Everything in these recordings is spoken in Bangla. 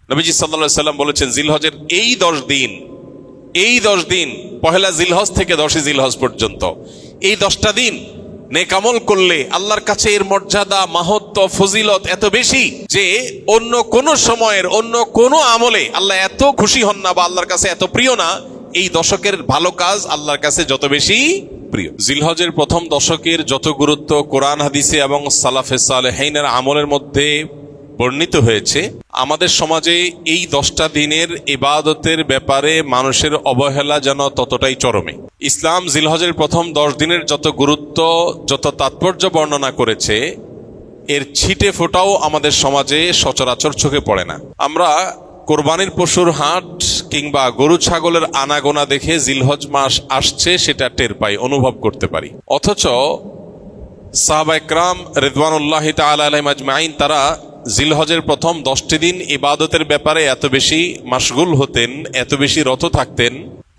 নবীজি সাল্লাল্লাহু আলাইহি সাল্লাম বলেছেন, জিলহজের এই 10 দিন পহেলা জিলহজ থেকে 10 জিলহজ পর্যন্ত এই 10টা দিন নেক আমল করলে আল্লাহর কাছে এর মর্যাদা, মাহাত্ম্য, ফজিলত এত বেশি যে অন্য কোন সময়ের অন্য কোন আমলে আল্লাহ এত খুশি হন না বা আল্লাহর কাছে এত প্রিয় না। এই দশকের ভালো কাজ আল্লাহর কাছে যত বেশি প্রিয়। জিলহজের প্রথম দশকের যত গুরুত্ব কোরআন হাদিসে এবং সালাফে সালেহিনের আমলের মধ্যে বর্ণিত হয়েছে, আমাদের সমাজে এই 10টা দিনের ইবাদতের ব্যাপারে মানুষের অবহেলা যেন ততটাই চরমে। ইসলাম জিলহজের প্রথম 10 দিনের যত গুরুত্ব, যত তাৎপর্য বর্ণনা করেছে, এর ছিটে ফোটাও আমাদের সমাজে সচরাচর চোখে পড়ে না। আমরা কোরবানির পশুর হাট কিংবা গরু ছাগলের আনাগোনা দেখে জিলহজ মাস আসছে সেটা টের পাই, অনুভব করতে পারি। অথচ সাহাবায়ে কেরাম রিদওয়ানুল্লাহি তাআলা আলাইহিম আজমাইন তারা জিলহজের প্রথম 10টি দিন ইবাদতের ব্যাপারে এত বেশি মাশগুল হতেন, এত বেশি রত থাকতেন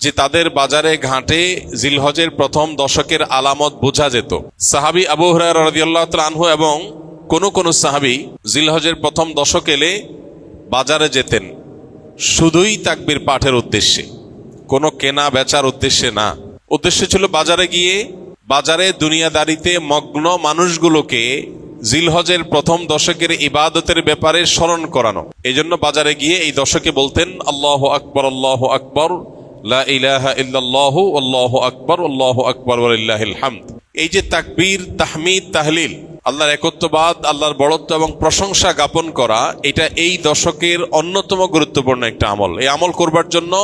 যে তাদের বাজারে ঘাটে জিলহজের প্রথম দশকের আলামত বোঝা যেত। সাহাবী আবু হুরায়রা রাদিয়াল্লাহু তাআলা আনহু এবং কোন সাহাবী জিলহজের প্রথম দশক এলে বাজারে যেতেন শুধুই তাকবীর পাঠের উদ্দেশ্যে, কোনো কেনা বেচার উদ্দেশ্যে না। উদ্দেশ্য ছিল বাজারে গিয়ে বাজারে দুনিয়াদারিতে মগ্ন মানুষগুলোকে জিলহজের প্রথম দশকের ইবাদতের ব্যাপারে স্মরণ করানো। এই জন্য বাজারে গিয়ে এই দশকে বলতেন আল্লাহু আকবার, আল্লাহু আকবার, লা ইলাহা ইল্লাল্লাহু, আল্লাহু আকবার, আল্লাহু আকবার ওয়া লিল্লাহিল হামদ। এই যে তাকবীর, তাহমিদ, তাহলিল, আল্লাহর একত্ববাদ, আল্লাহর বড়ত্ব এবং প্রশংসা জ্ঞাপন করা, এটা এই দশকের অন্যতম গুরুত্বপূর্ণ একটা আমল। এই আমল করবার জন্য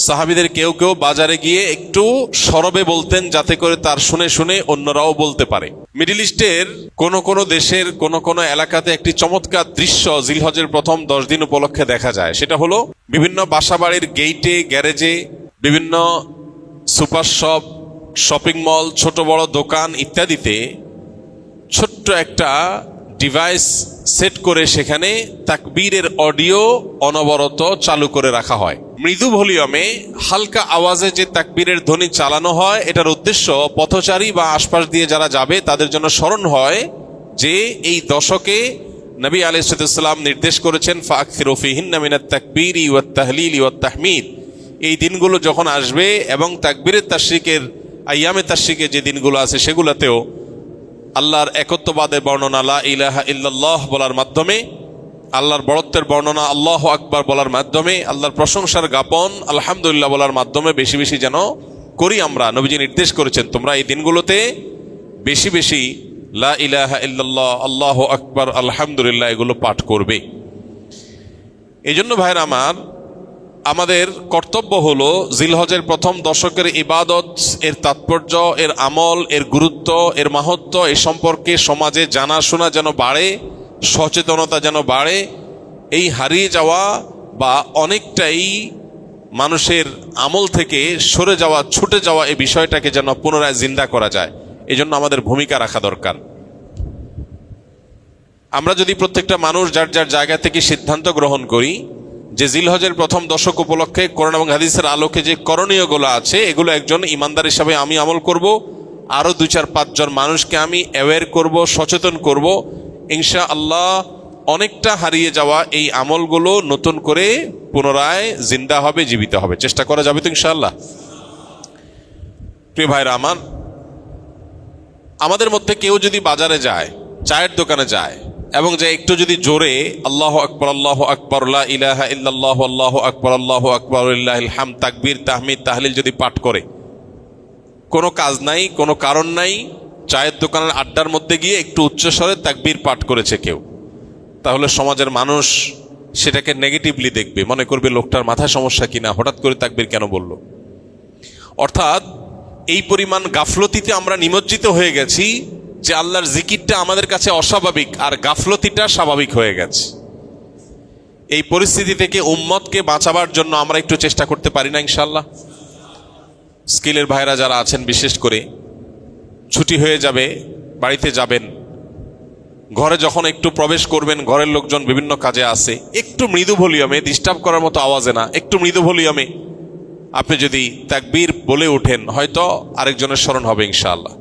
সাহাবীদের কেউ কেউ বাজারে গিয়ে একটু সরবে বলতেন, যাতে করে তার শুনে শুনে অন্যরাও বলতে পারে। মিডল ইস্টের কোন দেশের কোন এলাকাতে একটি চমৎকার দৃশ্য জিলহজের প্রথম 10 দিন উপলক্ষে দেখা যায়। সেটা হলো বিভিন্ন বাসাবাড়ির গেইটে, গ্যারেজে, বিভিন্ন সুপার শপ, শপিং মল, ছোট বড় দোকান ইত্যাদিতে ছোট্ট একটা ডিভাইস সেট করে সেখানে তাকবীরের অডিও অনবরত চালু করে রাখা হয়। মৃদু ভলিউমে হালকা আওয়াজে যে তাকবীরের ধ্বনি চালানো হয়, এটার উদ্দেশ্য পথচারী বা আশপাশ দিয়ে যারা যাবে তাদের জন্য স্মরণ হয় যে এই দশকে নবী আলাইহিস সালাম নির্দেশ করেছেন ফাকসিরু ফিহিন্না মিনাত তাকবীরি ওয়াত তাহলিলি ওয়াত তাহমিদ। এই দিনগুলো যখন আসবে এবং তাকবীরের তাশরিকের আইয়ামে তাশরিকে যে দিনগুলো আছে সেগুলোতেও আল্লাহর একত্ববাদের বর্ণনা লা ইলাহা ইল্লাল্লাহ বলার মাধ্যমে, আল্লাহর বড়ত্বের বর্ণনা আল্লাহু আকবার বলার মাধ্যমে, আল্লাহর প্রশংসার জ্ঞাপন আলহামদুলিল্লাহ বলার মাধ্যমে বেশি বেশি যেন করি আমরা। নবীজি নির্দেশ করেছেন তোমরা এই দিনগুলোতে বেশি বেশি লা ইলাহা ইল্লাল্লাহ, আল্লাহু আকবার, আলহামদুলিল্লাহ এগুলো পাঠ করবে। এই জন্য ভাইরা আমার, আমাদের কর্তব্য হলো জিলহজের প্রথম দশকের ইবাদত, এর তাৎপর্য, এর আমল, এর গুরুত্ব, এর মাহাত্ম্য এ সম্পর্কে সমাজে জানাশোনা যেন বাড়ে, সচেতনতা যেন বাড়ে। এই হারিয়ে যাওয়া বা অনেকটাই মানুষের আমল থেকে সরে যাওয়া, ছুটে যাওয়া এই বিষয়টাকে যেন পুনরায় জিন্দা করা যায়, এই জন্য আমাদের ভূমিকা রাখা দরকার। আমরা যদি প্রত্যেকটা মানুষ যার যার জায়গা থেকে সিদ্ধান্ত গ্রহণ করি যে জিলহজের প্রথম দশক উপলক্ষে কোরআন এবং হাদিসের আলোকে যে করণীয়গুলো আছে এগুলো একজন ইমানদার হিসাবে আমি আমল করব, আরো 2-4-5 জন মানুষকে আমি অ্যাওয়্যার করব, সচেতন করব, ইনশাআল্লাহ অনেকটা হারিয়ে যাওয়া এই আমলগুলো নতুন করে পুনরায় জিন্দা হবে, জীবিত হবে। চেষ্টা করা যাবে তো ইনশাআল্লাহ? প্রিয় ভাইরা আমার, আমাদের মধ্যে কেউ যদি বাজারে যায়, চায়ের দোকানে যায় এবং যে একটু যদি জোরে আল্লাহু আকবার, আল্লাহু আকবার, লা ইলাহা ইল্লাল্লাহ, আল্লাহু আকবার, আল্লাহু আকবার ওয়া লিল্লাহিল হামদ, তাকবীর, তাহমিদ, তাহলিল যদি পাঠ করে, কোনো কাজ নাই, কোনো কারণ নাই, চায়ের দোকানের আড্ডার মধ্যে গিয়ে একটু উচ্চস্বরে তাকবীর পাঠ করেছে কেউ, তাহলে সমাজের মানুষ সেটাকে নেগেটিভলি দেখবে, মনে করবে লোকটার মাথায় সমস্যা কিনা, হঠাৎ করে তাকবীর কেন বলল। অর্থাৎ এই পরিমাণ গাফলতিতে আমরা নিমজ্জিত হয়ে গেছি যে আল্লাহর জিকিরটা আমাদের কাছে অস্বাভাবিক আর গাফলতিটা স্বাভাবিক হয়ে গেছে। এই পরিস্থিতি থেকে উম্মতকে বাঁচাবার জন্য আমরা একটু চেষ্টা করতে পারি না ইনশাআল্লাহ? স্কিলের ভাইরা যারা আছেন, বিশেষ করে ছুটি হয়ে যাবে, বাড়িতে যাবেন, ঘরে যখন একটু প্রবেশ করবেন, ঘরের লোকজন বিভিন্ন কাজে আছে, একটু মৃদু ভলিউমে, ডিস্টার্ব করার মতো আওয়াজে না, একটু মৃদু ভলিউমে আপনি যদি তাকবীর বলে ওঠেন, হয়তো আরেকজনের স্মরণ হবে ইনশাআল্লাহ।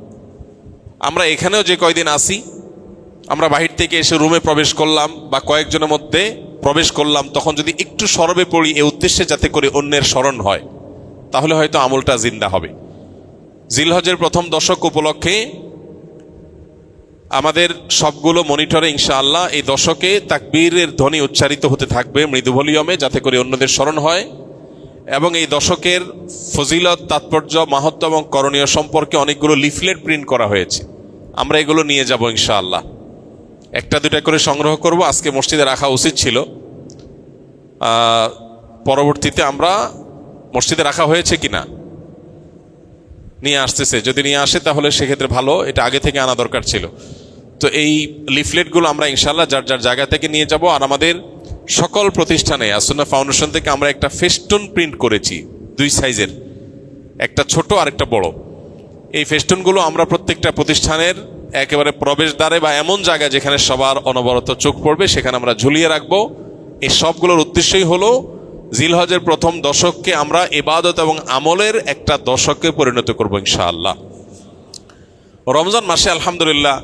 আমরা এখানেও যে কয়দিন আসি, আমরা বাহির থেকে এসে রুমে প্রবেশ করলাম বা কয়েকজনের মধ্যে প্রবেশ করলাম, তখন যদি একটু সরবে পড়ি এ উদ্দেশ্যে যাতে করে অন্যের স্মরণ হয়, তাহলে হয়তো আমলটা জিন্দা হবে। জিলহজের প্রথম দশক উপলক্ষে আমাদের সবগুলো মনিটরে ইনশাআল্লাহ এই দশকে তাকবীরের ধ্বনি উচ্চারিত হতে থাকবে মৃদু ভলিউমে, যাতে করে অন্যদের স্মরণ হয়। এবং এই দশকের ফজিলত, তাৎপর্য, মাহাত্ম্য এবং করণীয় সম্পর্কে অনেকগুলো লিফলেট প্রিন্ট করা হয়েছে। আমরা এগুলো নিয়ে যাব ইনশাআল্লাহ, একটা দুটা করে সংগ্রহ করব। আজকে মসজিদে রাখা উচিত ছিল, পরবর্তীতে আমরা মসজিদে রাখা হয়েছে কিনা নিয়ে আসতেছে, যদি নিয়ে আসে তাহলে সেক্ষেত্রে ভালো, এটা আগে থেকে আনা দরকার ছিল। তো এই লিফলেটগুলো আমরা ইনশাআল্লাহ যার যার জায়গা থেকে নিয়ে যাব। আর আমাদের সকল প্রতিষ্ঠানে আসুন্নাহ ফাউন্ডেশন থেকে আমরা একটা ফেস্টুন প্রিন্ট করেছি, 2 সাইজের, একটা ছোট আর একটা বড়। এই ফেস্টুনগুলো আমরা প্রত্যেকটা প্রতিষ্ঠানের একেবারে প্রবেশদ্বারে বা এমন জায়গায় যেখানে সবার অনবরত চোখ পড়বে সেখানে আমরা ঝুলিয়ে রাখবো। এই সবগুলোর উদ্দেশ্যই হলো জিলহজের প্রথম দশককে আমরা ইবাদত এবং আমলের একটা দশকে পরিণত করব ইনশাআল্লাহ। রমজান মাসে আলহামদুলিল্লাহ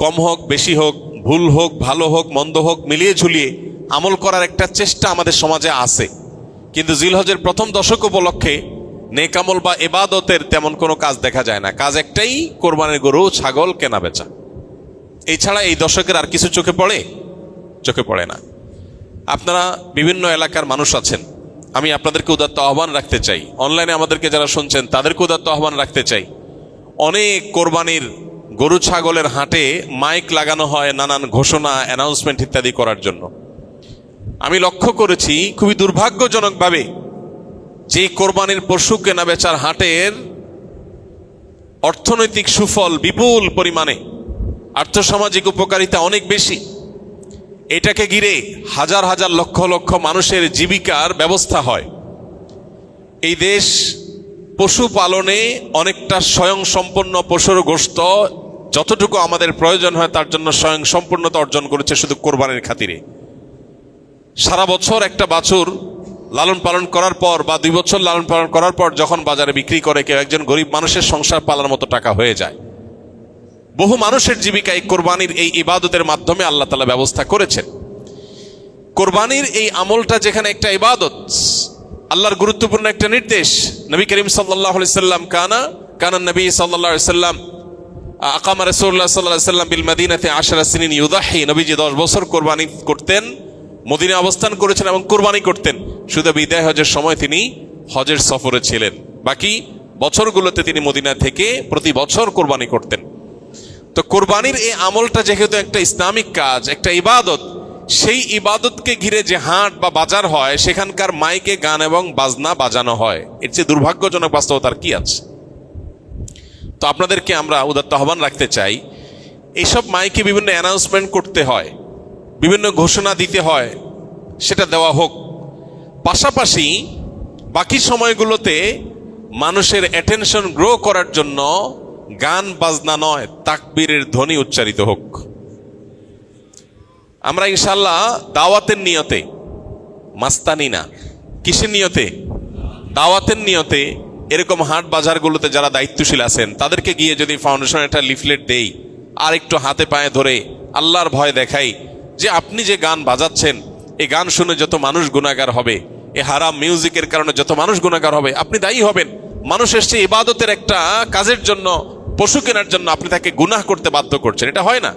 কম হোক বেশি হোক, ভুল হোক ভালো হোক মন্দ হোক, মিলিয়ে ঝুলিয়ে আমল করার একটা চেষ্টা আমাদের সমাজে আছে। কিন্তু জিলহজের প্রথম দশক উপলক্ষে নেক আমল বা ইবাদতের তেমন কোনো কাজ দেখা যায় না। কাজ একটাই, কোরবানির গরু ছাগল কেনা বেচা। এছাড়া এই দশকের আর কিছু চোখে পড়ে? চোখে পড়ে না। আপনারা বিভিন্ন এলাকার মানুষ আছেন, আমি আপনাদেরকে উদাত্ত আহ্বান রাখতে চাই, অনলাইনে আমাদেরকে যারা শুনছেন তাদেরকে উদাত্ত আহ্বান রাখতে চাই। অনেক কোরবানির গরু ছাগলের হাটে মাইক লাগানো হয় নানান ঘোষণা, অ্যানাউন্সমেন্ট ইত্যাদি করার জন্য। আমি লক্ষ্য করেছি খুবই দুর্ভাগ্যজনকভাবে যে কোরবানির পশু কেনা বেচার হাটের অর্থনৈতিক সুফল বিপুল পরিমাণে, আর্থসামাজিক উপকারিতা অনেক বেশি, এটাকে ঘিরে হাজার হাজার লক্ষ লক্ষ মানুষের জীবিকার ব্যবস্থা হয়। এই দেশ পশু পালনে অনেকটা স্বয়ংসম্পন্ন, পশুর গোশত যতটুকু আমাদের প্রয়োজন হয় তার জন্য স্বয়ংসম্পূর্ণতা অর্জন করেছে শুধু কোরবানির খাতিরে। সারা বছর একটা বাছুর লালন পালন করার পর বা 2 বছর লালন পালন করার পর যখন বাজারে বিক্রি করে কেউ একজন গরিব মানুষের সংসার পালার মতো টাকা হয়ে যায়। বহু মানুষের জীবিকা এই কোরবানির এই ইবাদতের মাধ্যমে আল্লাহ তাআলা ব্যবস্থা করেছেন। কোরবানির এই আমলটা যেখানে একটা ইবাদত, আল্লাহর গুরুত্বপূর্ণ একটা নির্দেশ। নবী করিম সাল্লাল্লাহু আলাইহি সাল্লাম কানা নবী সাল্লাল্লাহু আলাইহি সাল্লাম আকামা রাসূলুল্লাহ সাল্লাল্লাহু আলাইহি সাল্লাম বিল মদিনাতে 10 সিনিন ইউদাহি, নবীজি 10 বছর কোরবানি করতেন, মদিনায় অবস্থান করেছেন এবং কোরবানি করতেন। শুধু বিদায় হজের সময় তিনি হজের সফরে ছিলেন, বাকি বছরগুলোতে তিনি মদিনা থেকে প্রতি বছর কোরবানি করতেন। তো কোরবানির এই আমলটা যেহেতু একটা ইসলামিক কাজ, একটা ইবাদত, সেই ইবাদতকে ঘিরে যে হাট বা বাজার হয় সেখানকার মাইকে গান এবং বাজনা বাজানো হয়, এর চেয়ে দুর্ভাগ্যজনক বাস্তবতার কি আছে? তো আপনাদেরকে আমরা উদাত্ত আহ্বান রাখতে চাই, এইসব মাইকে বিভিন্ন অ্যানাউন্সমেন্ট করতে হয়, বিভিন্ন ঘোষণা দিতে হয়, সেটা দেওয়া হোক। পাশাপাশি বাকি সময়গুলোতে মানুষের অ্যাটেনশন গ্রো করার জন্য গান বাজনা নয়, তাকবীরের ধ্বনি উচ্চারিত হোক। আমরা ইনশাআল্লাহ দাওয়াতের নিয়তে, মাস্তানি না, কিসের নিয়তে? দাওয়াতের নিয়তে এরকম হাট বাজারগুলোতে যারা দায়িত্বশীল আছেন তাদেরকে গিয়ে যদি ফাউন্ডেশন একটা লিফলেট দেই আর একটু হাতে পায়ে ধরে আল্লাহর ভয় দেখাই যে আপনি যে গান বাজাচ্ছেন এই গান শুনে যত মানুষ গুনাহগার হবে, এ হারাম মিউজিকের কারণে যত মানুষ গুনাহগার হবে, আপনি দায়ী হবেন। মানুষ এসছে ইবাদতের একটা কাজের জন্য, পশু কেনার জন্য, আপনি তাকে গুনাহ করতে বাধ্য করছেন, এটা হয় না।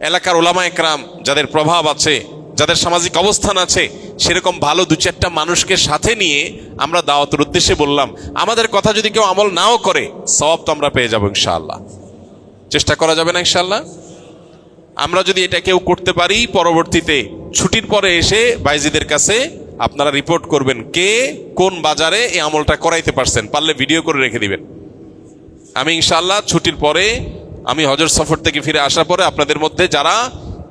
এলাকার ওলামা একরাম যাদের প্রভাব আছে, যাদের সামাজিক অবস্থান আছে, সেরকম ভালো 2-4টা মানুষকে সাথে নিয়ে আমরা দাওয়াতের উদ্দেশ্যে বললাম। আমাদের কথা যদি কেউ আমল নাও করে সওয়াব তো আমরা পেয়ে যাবো ইনশাআল্লাহ। চেষ্টা করা যাবে না ইনশাআল্লাহ? আমরা যদি এটা কেউ করতে পারি, পরবর্তীতে ছুটির পরে এসে বাইজিদের কাছে আপনারা রিপোর্ট করবেন কে কোন বাজারে এই আমলটা করাইতে পারছেন, পারলে ভিডিও করে রেখে দিবেন। আমি ইনশাআল্লাহ ছুটির পরে, আমি হজের সফর থেকে ফিরে আসার পরে আপনাদের মধ্যে যারা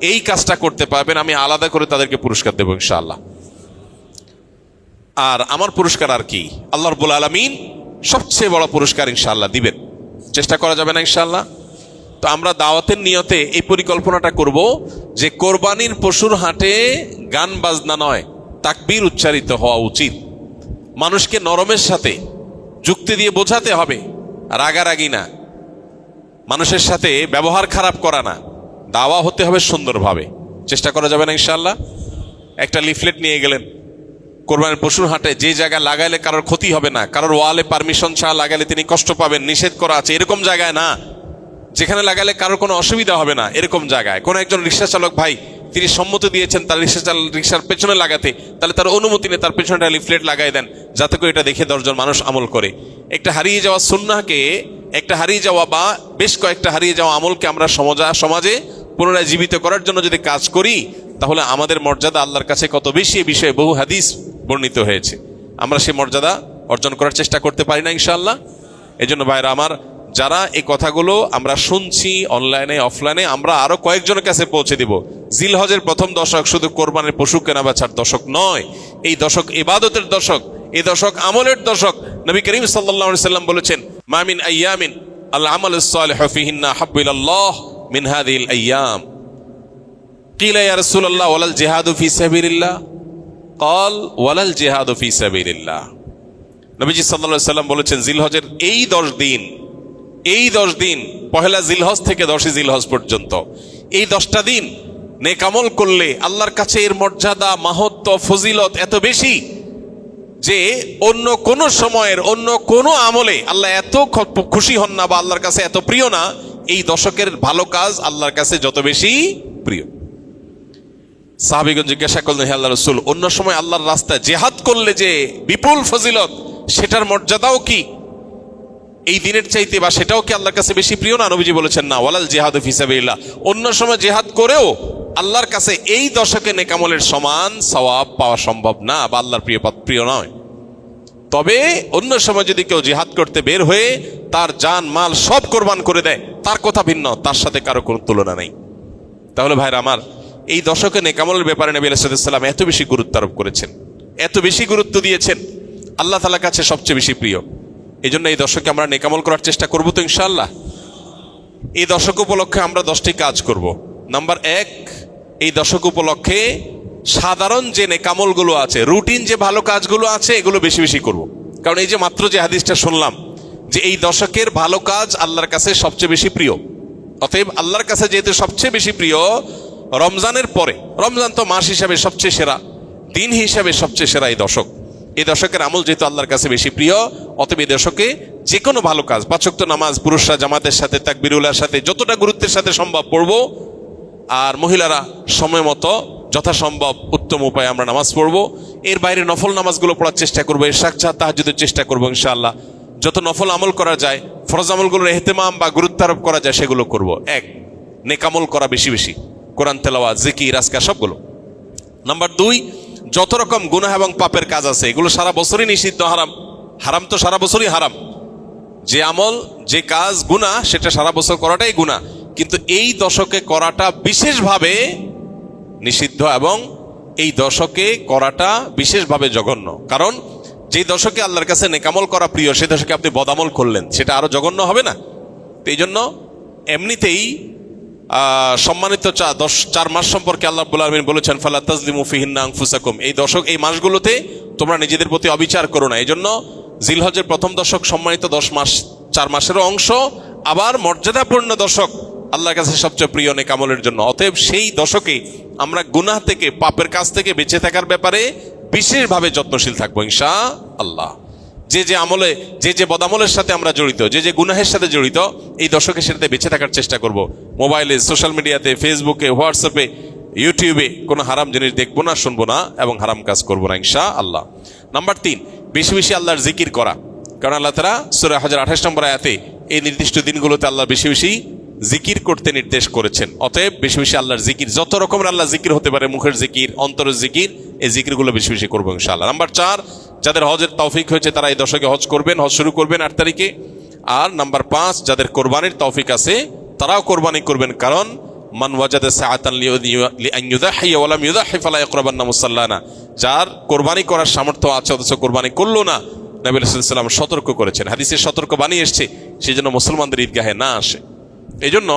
এই কাজটা করতে পারবেন আমি আলাদা করে তাদেরকে পুরস্কার দেবো ইনশাআল্লাহ। আর আমার পুরস্কার আর কি, আল্লাহ রাব্বুল আলামিন সবচেয়ে বড় পুরস্কার ইনশাআল্লাহ দিবেন। চেষ্টা করা যাবে না ইনশাআল্লাহ? তো আমরা দাওয়াতের নিয়তে এই পরিকল্পনাটা করব যে কোরবানির পশুর হাটে গান বাজনা নয়, তাকবীর উচ্চারিত হওয়া উচিত। মানুষকে নরমের সাথে যুক্তি দিয়ে বোঝাতে হবে, রাগারাগি না, মানুষের সাথে ব্যবহার খারাপ করা না, দাওয়া হতে হবে সুন্দরভাবে। চেষ্টা করা যাবে না ইনশাআল্লাহ? একটা লিফলেট নিয়ে গেলেন কোরবানির পশুর হাটে, যে জায়গায় লাগাইলে কারোর ক্ষতি হবে না, কারোর ওয়ালে পারমিশন ছাড়া লাগাইলে তিনি কষ্ট পাবেন, নিষেধ করা আছে, এরকম জায়গায় না। যেখানে লাগালে কারোর কোনো অসুবিধা হবে না এরকম জায়গায়। কোনো একজন রিক্সা চালক ভাই তিনি সম্মতি দিয়েছেন তার রিক্সার পেছনে লাগাতে, তাহলে তার অনুমতি নিয়ে তার পেছনে লিফলেট লাগাই দেন, যাতে করে এটা দেখে 10 জন মানুষ আমল করে। একটা হারিয়ে যাওয়া সুন্নাহকে, একটা হারিয়ে যাওয়া বা বেশ কয়েকটা হারিয়ে যাওয়া আমলকে আমরা সমাজে পুনরায় জীবিত করার জন্য যদি কাজ করি, তাহলে আমাদের মর্যাদা আল্লাহর কাছে কত বেশি, এই বিষয়ে বহু হাদিস বর্ণিত হয়েছে। আমরা সেই মর্যাদা অর্জন করার চেষ্টা করতে পারি না ইনশাআল্লাহ? এই জন্য ভাইরা আমার, যারা এই কথাগুলো আমরা শুনছি অনলাইনে অফলাইনে, আমরা আরো কয়েকজনের কাছে পৌঁছে দিব। জিলহজের প্রথম দশক শুধু কোরবানির পশু কেনা বেচার দশক নয়, এই দশক ইবাদতের দশক, এই দশক আমলের দশক। নবী করিম সাল্লাল্লাহু আলাইহি সাল্লাম বলেছেন, মা মিন আইয়ামিন আল আমালুস সালিহু ফিহিন্না হাব্বু ইলাল্লাহ মিন হাযিহিল আইয়াম। কিলা ইয়া রাসূলুল্লাহ ওয়ালাল জিহাদু ফি সাবিলিল্লাহ? ক্বাল ওয়ালাল জিহাদু ফি সাবিলিল্লাহ। নবীজি সাল্লাল্লাহু আলাইহি সাল্লাম বলেছেন, জিলহজের এই 10 দিন, এই 10 দিন, পহেলা জিলহজ থেকে 10ই জিলহজ পর্যন্ত, এই 10টা দিন নেক আমল করলে আল্লাহর কাছে এর মর্যাদা, মাহাত্ম্য, ফজিলত এত বেশি যে অন্য কোন সময়ের অন্য কোন আমলে আল্লাহ এত খুশি হন না বা আল্লাহর কাছে এত প্রিয় না। এই দশকের ভালো কাজ আল্লাহর কাছে যত বেশি প্রিয়। সাহাবীগণ জিজ্ঞাসা করলেন, হে আল্লাহর রাসূল, অন্য সময় আল্লাহর রাস্তায় জিহাদ করলে যে বিপুল ফজিলত, সেটার মর্যাদাও কি এই দিনের চাইতে বা সেটাও কি আল্লাহর কাছে বেশি প্রিয় না? নবীজি বলেছেন, না, ওয়ালাল জিহাদু ফি সাবিলিল্লাহ। অন্য সময় জিহাদ করেও আল্লাহর কাছে এই দশকে নেক আমলের সমান সওয়াব পাওয়া সম্ভব না বা আল্লাহর প্রিয় নয়। তবে অন্য সময় যদি কেউ জিহাদ করতে বের হয়ে তার জান মাল সব কোরবান করে দেয়, তার কথা ভিন্ন, তার সাথে কারো কোনো তুলনা নেই। তাহলে ভাইরা আমার, এই দশকে নেক আমলের ব্যাপারে নবী আলাইহিস সালাম এত বেশি গুরুত্ব আরোপ করেছেন, এত বেশি গুরুত্ব দিয়েছেন, আল্লাহ তাআলার কাছে সবচেয়ে বেশি প্রিয়। এই জন্য এই দশকে আমরা নেক আমল করার চেষ্টা করবো তো ইনশাআল্লাহ? এই দশক উপলক্ষে আমরা 10টি কাজ করব। নাম্বার 1, এই দশক উপলক্ষে সাধারণ যে নেক আমলগুলো আছে, রুটিন যে ভালো কাজগুলো আছে, এগুলো বেশি বেশি করব। কারণ এই যে মাত্র যে হাদিসটা শুনলাম যে এই দশকের ভালো কাজ আল্লাহর কাছে সবচেয়ে বেশি প্রিয়, অতএব আল্লাহর কাছে যেহেতু সবচেয়ে বেশি প্রিয়, রমজানের পরে, রমজান তো মাস হিসাবে সবচেয়ে সেরা, দিন হিসাবে সবচেয়ে সেরা এই দশক, এই দশকের আমল যেহেতু আল্লাহর কাছে বেশি প্রিয়, অতএব এই দশকে যে কোনো ভালো কাজ, 5 ওয়াক্ত নামাজ পুরুষরা জামাতের সাথে তাকবীরুল্লাহর সাথে যতটা গুরুত্বের সাথে সম্ভব পড়ব, আর মহিলারা সময় মতো যথাসম্ভব উত্তম উপায়ে আমরা নামাজ পড়ব। এর বাইরে নফল নামাজগুলো পড়ার চেষ্টা করবো, ইশরাক তাহাজ্জুদের চেষ্টা করবো ইনশাআল্লাহ। যত নফল আমল করা যায়, ফরজ আমলগুলোর ইহতিমাম বা গুরুত্ব আরোপ করা যায় সেগুলো করব। 1, নেক আমল করা বেশি বেশি, কোরআন তেলাওয়াত, জিকির, আজকার সবগুলো। নাম্বার 2, যত রকম গুনাহ এবং পাপের কাজ আছে এগুলো সারা বছরই নিষিদ্ধ, হারাম। হারাম তো সারা বছরই হারাম। যে আমল, যে কাজ গুনাহ, সেটা সারা বছর করাটাই গুনাহ, কিন্তু এই দশকে করাটা বিশেষভাবে নিষিদ্ধ এবং এই দশকে করাটা বিশেষভাবে জঘন্য। কারণ যে দশকে আল্লাহর কাছে নেক আমল করা প্রিয়, সে দশকে আপনি বদামল করলেন, সেটা আরো জঘন্য হবে না? এই জন্য এমনিতেই সম্মানিত 4 মাস সম্পর্কে আল্লাহ রাব্বুল আলামিন বলেছেন, ফালা তাজলিমু ফিহিন্না আনফুসাকুম। এই দশক, এই মাসগুলোতে তোমরা নিজেদের প্রতি অবিচার করো না। এই জন্য জিলহজের প্রথম দশক সম্মানিত 10 মাস, 4 মাসেরও অংশ, আবার মর্যাদাপূর্ণ দশক, আল্লাহর কাছে সবচেয়ে প্রিয় নেক আমলের জন্য। অতএব সেই দশকে আমরা গুনাহ থেকে, পাপের কাজ থেকে বেঁচে থাকার ব্যাপারে বিশেষভাবে যত্নশীল থাকবো ইনশাআল্লাহ। যে আমলে, যে বদামলের সাথে আমরা জড়িত, যে গুনাহের সাথে জড়িত, এই দশকে সেটাতে বেঁচে থাকার চেষ্টা করব। মোবাইলে, সোশ্যাল মিডিয়াতে, ফেসবুকে, হোয়াটসঅ্যাপে, ইউটিউবে কোনো হারাম জিনিস দেখবো না, শুনবো না এবং হারাম কাজ করবো না ইনশাআল্লাহ। নাম্বার 3, বেশি বেশি আল্লাহর জিকির করা। কারণ আল্লাহ তাআলা সূরা হজর 28 নম্বর আয়াতে এই নির্দিষ্ট দিনগুলোতে আল্লাহ বেশি বেশি জিকির করতে নির্দেশ করেছেন। অতএব বেশি বেশি আল্লাহর জিকির, যত রকমের আল্লাহ জিকির হতে পারে, মুখের জিকির, অন্তরের জিকির, এই জিকিরগুলো বেশি বেশি করবো ইনশাআল্লাহ। নাম্বার 4, যাদের হজের তৌফিক হয়েছে তারা এই দশকে হজ করবেন, হজ শুরু করবেন 8 তারিখে। আর নাম্বার 5, যাদের কোরবানির তৌফিক আছে তারাও কোরবানি করবেন, কারণ মান ওয়াজাদা সাআতান লিআন ইউযাহিয়া ওয়া লাম ইউযাহি ফালা ইয়াকরাবান্না মুসাল্লানা। যার কোরবানি করার সামর্থ্য আছে অথচ কোরবানি করলো না, নবী সাল্লাল্লাহু আলাইহি ওয়াসাল্লাম সতর্ক করেছেন, হাদিসে সতর্ক বাণী এসেছে, সেজন্য মুসলমানদের ঈদগাহে না আসে। এই জন্য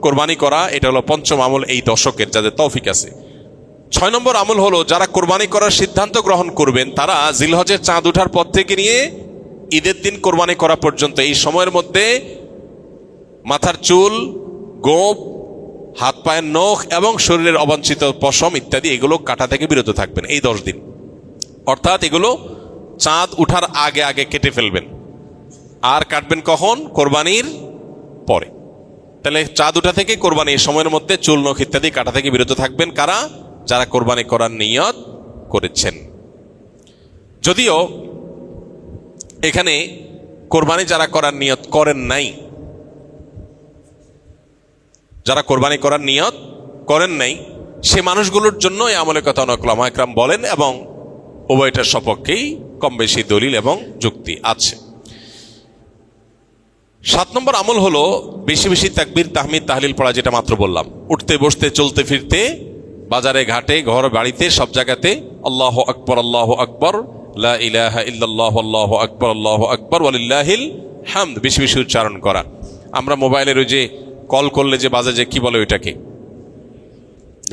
কোরবানি করা এটা হলো 5ম আমল এই দশকের, যাদের তৌফিক আছে। 6 নম্বর আমল হলো, যারা কোরবানি করার সিদ্ধান্ত গ্রহণ করবেন তারা জিলহজের চাঁদ ওঠার পর থেকে নিয়ে ঈদের দিন কোরবানি করা পর্যন্ত এই সময়ের মধ্যে মাথার চুল, গোঁফ, হাত পায়ের নখ এবং শরীরের অবাঞ্ছিত পশম ইত্যাদি এগুলো কাটা থেকে বিরত থাকবেন এই 10 দিন। অর্থাৎ এগুলো চাঁদ উঠার আগে আগে কেটে ফেলবেন। আর কাটবেন কখন? কোরবানির পরে। তাহলে চাঁদ উঠা থেকে কোরবানি এই সময়ের মধ্যে চুল নখ ইত্যাদি কাটা থেকে বিরত থাকবেন কারা? যারা কোরবানি করার নিয়ত করেছেন। যদিও এখানে কোরবানি যারা করার নিয়ত করেন নাই, যারা কোরবানি করার নিয়ত করেন নাই সে মানুষগুলোর জন্য এই আমলের কথা অনেক উলামা ইকরাম বলেন এবং উভয়টার সপক্ষেই কম বেশি দলিল এবং যুক্তি আছে। 7 নম্বর আমল হলো বেশি বেশি তাকবীর তাহমিদ তাহলিল পড়া, যেটা মাত্র বললাম। উঠতে বসতে চলতে ফিরতে বাজারে ঘাটে ঘর বাড়িতে সব জায়গাতে আল্লাহু আকবার আল্লাহু আকবার লা ইলাহা ইল্লাল্লাহ আল্লাহু আকবার আল্লাহু আকবার ওয়ালিল্লাহিল হামদ বেশি বেশি উচ্চারণ করা। আমরা মোবাইলের ওই যে কল করলে যে বাজে, যে কি বলে ওইটাকে,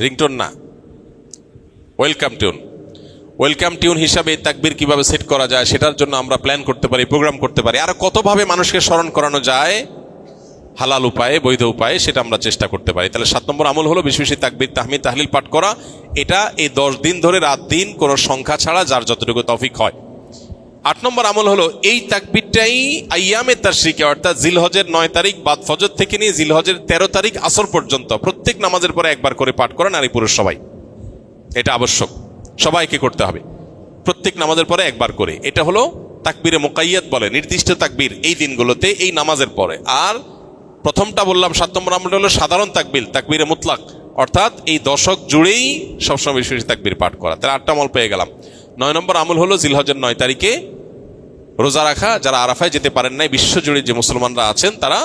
রিংটোন না, ওয়েলকাম টিউন। ওয়েলকাম টিউন হিসাবে তাকবীর কিভাবে সেট করা যায় সেটার জন্য আমরা প্ল্যান করতে পারি, প্রোগ্রাম করতে পারি। আর কতভাবে মানুষকে স্মরণ করানো যায় হালাল উপায়ে, বৈধ উপায়ে, সেটা আমরা চেষ্টা করতে পারি। তাহলে 7 নম্বর আমল হলো বেশি বেশি তাকবীর তাহমিদ তাহলিল পাঠ করা। এটা এই 10 দিন ধরে রাত দিন কোনো সংখ্যা ছাড়া যার যতটুকু তৌফিক হয়। 8 নম্বর আমল হলো এই তাকবীরটাই আইয়ামে তাশরিকে অর্থাৎ জিলহজের 9 তারিখ বাদ ফজর থেকে নিয়ে জিলহজের 13 তারিখ আসর পর্যন্ত প্রত্যেক নামাজের পরে একবার করে পাঠ করা, নারী পুরুষ সবাই। এটা আবশ্যক, সবাইকে করতে হবে প্রত্যেক নামাজের পরে একবার করে। এটা হলো তাকবীরে মুকাইয়াদ বলে, নির্দিষ্ট তাকবীর এই দিনগুলোতে এই নামাজের পরে। আর প্রথমটা বললাম 7 নম্বর আমলটা হলো সাধারণ তাকবীর, তাকবীরে মুতলাক, অর্থাৎ এই দশক জুড়েই সবসময় বেশি বেশি তাকবীর পাঠ করা। তাহলে 8টা আমল পেয়ে গেলাম। 9 নম্বর আমল হলো জিলহজের 9 তারিখে রোজা রাখা। যারা আরাফায় যেতে পারেন নাই, বিশ্বজুড়ে যে মুসলমানরা আছেন তারা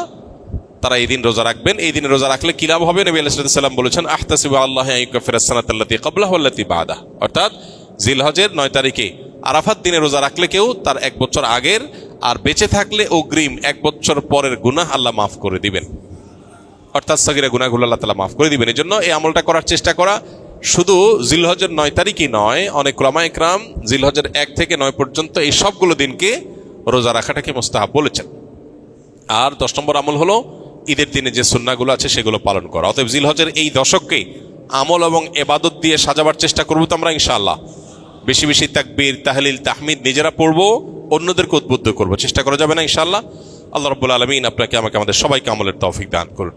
এই দিন রোজা রাখবেন। এই দিনে রোজা রাখলে কি লাভ হবে? নবী আলাইহিস সালাম বলেছেন আহতাসিবু আল্লাহু আইয়ুকাফিরাস সানাতা আল্লাতী ক্বাবলাহু ওয়াল্লাতী বা'দাহু। অর্থাৎ জিলহজের 9 তারিখে আরাফাত দিনে রোজা রাখলে কেউ তার 1 বছর আগের আর বেঁচে থাকলে অগ্রিম 1 বছর পরের গুনাহ আল্লাহ মাফ করে দিবেন। অর্থাৎ সগীরা গুনাহগুলো আল্লাহ তাআলা মাফ করে দিবেন। এই জন্য এই আমলটা করার চেষ্টা করা। শুধু জিলহজের 9 তারিখই নয়, অনেক উলামা ইকরাম জিলহজের 1 থেকে 9 পর্যন্ত এই সবগুলো দিনকে রোজা রাখাটাকে মুস্তাহাব বলেছেন। আর 10 নম্বর আমল হলো ঈদের দিনে যে সুন্নাহগুলো আছে সেগুলো পালন করা। অতএব জিলহজের এই দশককে আমল এবং ইবাদত দিয়ে সাজাবার চেষ্টা করব তো আমরা ইনশাআল্লাহ। বেশি বেশি তাকবীর তাহলিল তাহমিদ নিজেরা পড়বো, অন্যদেরকে উদ্বুদ্ধ করব, চেষ্টা করা যাবে না ইনশাআল্লাহ। আল্লাহ রাব্বুল আলামিন আপনাকে আমাকে আমাদের সবাইকে আমলের তৌফিক দান করুন।